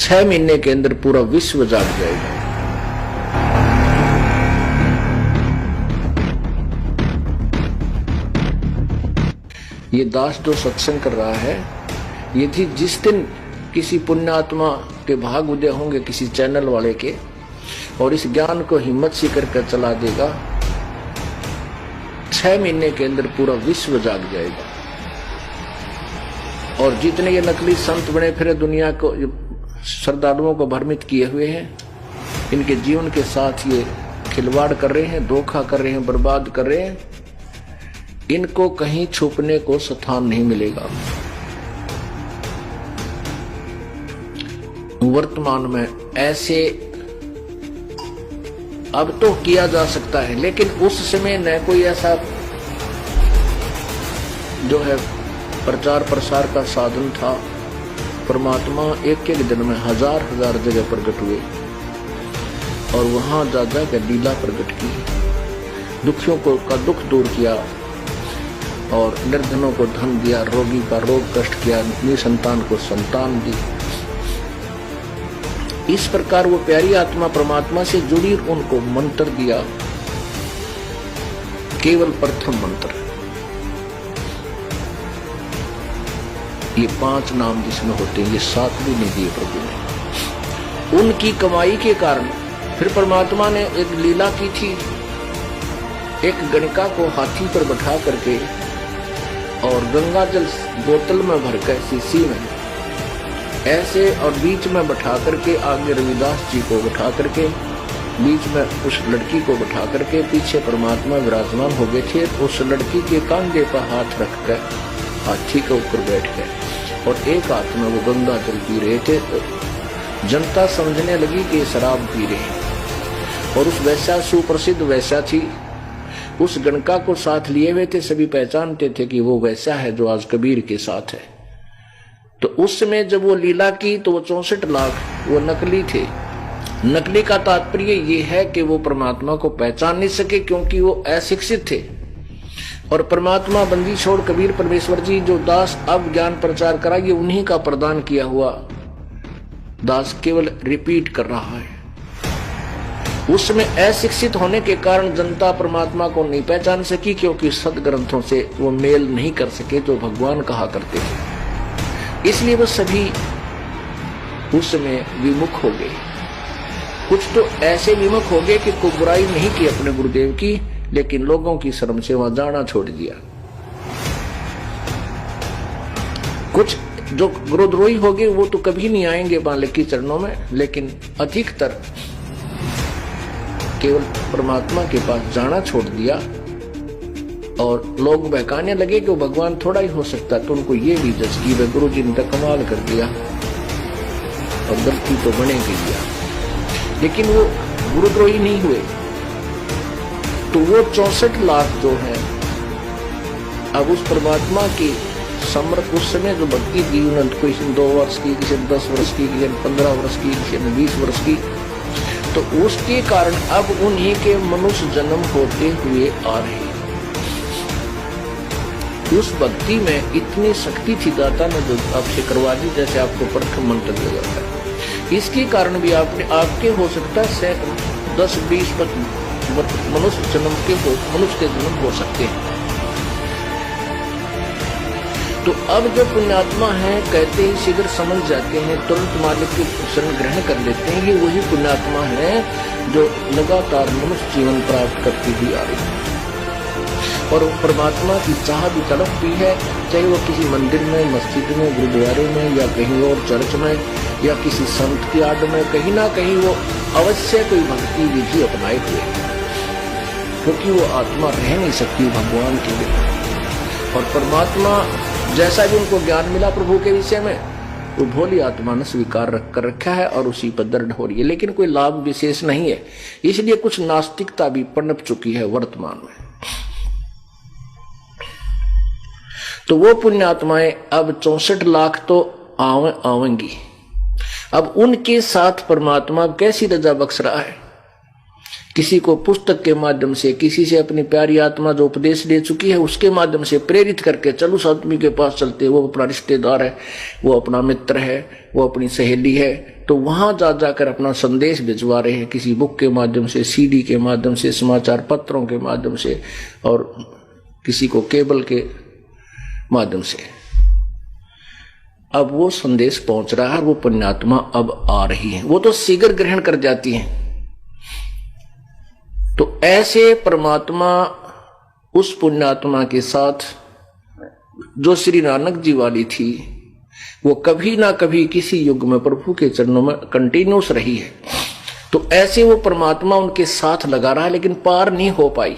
6 महीने के अंदर पूरा विश्व जाग जाएगा। ये दास जो सत्संग कर रहा है, यदि जिस दिन किसी पुण्यात्मा के भाग उदय होंगे किसी चैनल वाले के, और इस ज्ञान को हिम्मत से करके चला देगा, 6 महीने के अंदर पूरा विश्व जाग जाएगा। और जितने ये नकली संत बने फिर दुनिया को श्रद्धालुओं को भ्रमित किए हुए हैं, इनके जीवन के साथ ये खिलवाड़ कर रहे हैं, धोखा कर रहे हैं, बर्बाद कर रहे हैं, इनको कहीं छुपने को स्थान नहीं मिलेगा। वर्तमान में ऐसे अब तो किया जा सकता है, लेकिन उस समय न कोई ऐसा जो है प्रचार प्रसार का साधन था। परमात्मा एक एक दिन में हजार हजार जगह प्रकट हुए और वहां जा जाकर लीला प्रकट की, दुखियों को का दुख दूर किया और निर्धनों को धन दिया, रोगी का रोग कष्ट किया, निसंतान को संतान दी। इस प्रकार वो प्यारी आत्मा परमात्मा से जुड़ी, उनको मंत्र दिया, केवल प्रथम मंत्र। ये 5 नाम जिसमें होते हैं, ये 7 भी नहीं दिए प्रभु ने। उनकी कमाई के कारण फिर परमात्मा ने एक लीला की थी, एक गणिका को हाथी पर बैठा करके और गंगा जल बोतल में भरकर शीशी में ऐसे और बीच में बैठा करके, आगे रविदास जी को बैठा करके, बीच में उस लड़की को बैठा करके, पीछे परमात्मा विराजमान हो गए थे। उस लड़की के कंधे पर हाथ रखकर हाथी के ऊपर बैठ गए और एक हाथ में वो गंगा जल पी रहे थे। जनता समझने लगी कि शराब पी रहे हैं। और उस वैसा सुप्रसिद्ध वैसा थी, उस गणका को साथ लिए हुए थे, सभी पहचानते थे कि वो वैसा है जो आज कबीर के साथ है। तो उस समय जब वो लीला की तो वो 64 लाख वो नकली थे। नकली का तात्पर्य ये है कि वो परमात्मा को पहचान नहीं सके, क्योंकि वो अशिक्षित थे। और परमात्मा बंदी छोड़ कबीर परमेश्वर जी जो दास अब ज्ञान प्रचार करा, ये उन्हीं का प्रदान किया हुआ दास केवल रिपीट कर रहा है। उस समय अशिक्षित होने के कारण जनता परमात्मा को नहीं पहचान सकी, क्योंकि सदग्रंथों से वो मेल नहीं कर सके जो भगवान कहा करते थे। इसलिए वो सभी उस समय विमुख हो गए। कुछ तो ऐसे विमुख हो गए कि कोई बुराई नहीं की अपने गुरुदेव की, लेकिन लोगों की शर्म से वहां जाना छोड़ दिया। कुछ जो गुरुद्रोही हो गए वो तो कभी नहीं आएंगे मालिक के चरणों में, लेकिन अधिकतर केवल परमात्मा के पास जाना छोड़ दिया। और लोग बहकाने लगे कि वो भगवान थोड़ा ही हो सकता है, तो उनको ये भी जज की वे गुरु जी ने तो कमाल कर दिया और गलती तो बनेगी दिया, लेकिन वो गुरुद्रोही नहीं हुए। तो वो 64 लाख जो है अब उस परमात्मा की समर्थ उस समय जो भक्ति दी उन्होंने, किसी ने 2 वर्ष की, किसी ने 10 वर्ष की, किसी ने 15 वर्ष की, किसी ने 20 वर्ष की, तो उसके कारण अब उन्हीं के मनुष्य जन्म होते हुए आ रहे। उस भक्ति में इतनी शक्ति थी दाता ने जो आपसे करवा दी, जैसे आपको प्रथम मंत्र दिया जाता है। इसके कारण भी आपके हो सकता है 10-20 मनुष्य जन्म के मनुष्य के जन्म हो सकते हैं। तो अब जो पुण्यात्मा है कहते ही शीघ्र समझ जाते हैं, तुरंत मालिक की शरण ग्रहण कर लेते हैं। ये वही पुण्यात्मा है जो लगातार मनुष्य जीवन प्राप्त करती हुई आ रही है और परमात्मा की चाह भी तड़पती है, चाहे वो किसी मंदिर में, मस्जिद में, गुरुद्वारे में या कहीं और चर्च में या किसी संत की आड़ में, कहीं ना कहीं वो अवश्य कोई भक्ति विधि अपनाए हुए, क्योंकि वो आत्मा रह नहीं सकती भगवान के बिना। और परमात्मा जैसा भी उनको ज्ञान मिला प्रभु के विषय में, वो भोली आत्मा ने स्वीकार कर रखा है और उसी पर दृढ़ हो रही है, लेकिन कोई लाभ विशेष नहीं है। इसलिए कुछ नास्तिकता भी पनप चुकी है वर्तमान में। तो वो पुण्यात्माएं अब 64 लाख तो आवेंगी। अब उनके साथ परमात्मा कैसी रजा बख्श रहा है, किसी को पुस्तक के माध्यम से, किसी से अपनी प्यारी आत्मा जो उपदेश दे चुकी है उसके माध्यम से प्रेरित करके चलो उस आदमी के पास चलते, वो अपना रिश्तेदार है, वो अपना मित्र है, वो अपनी सहेली है, तो वहां जा जाकर अपना संदेश भिजवा रहे हैं, किसी बुक के माध्यम से, सीडी के माध्यम से, समाचार पत्रों के माध्यम से, और किसी को केबल के माध्यम से। अब वो संदेश पहुंच रहा है, वो पुण्यात्मा अब आ रही है, वो तो शीघ्र ग्रहण कर जाती हैं। तो ऐसे परमात्मा उस पुण्यात्मा के साथ जो श्री नानक जी वाली थी, वो कभी ना कभी किसी युग में प्रभु के चरणों में कंटिन्यूस रही है। तो ऐसे वो परमात्मा उनके साथ लगा रहा है, लेकिन पार नहीं हो पाई।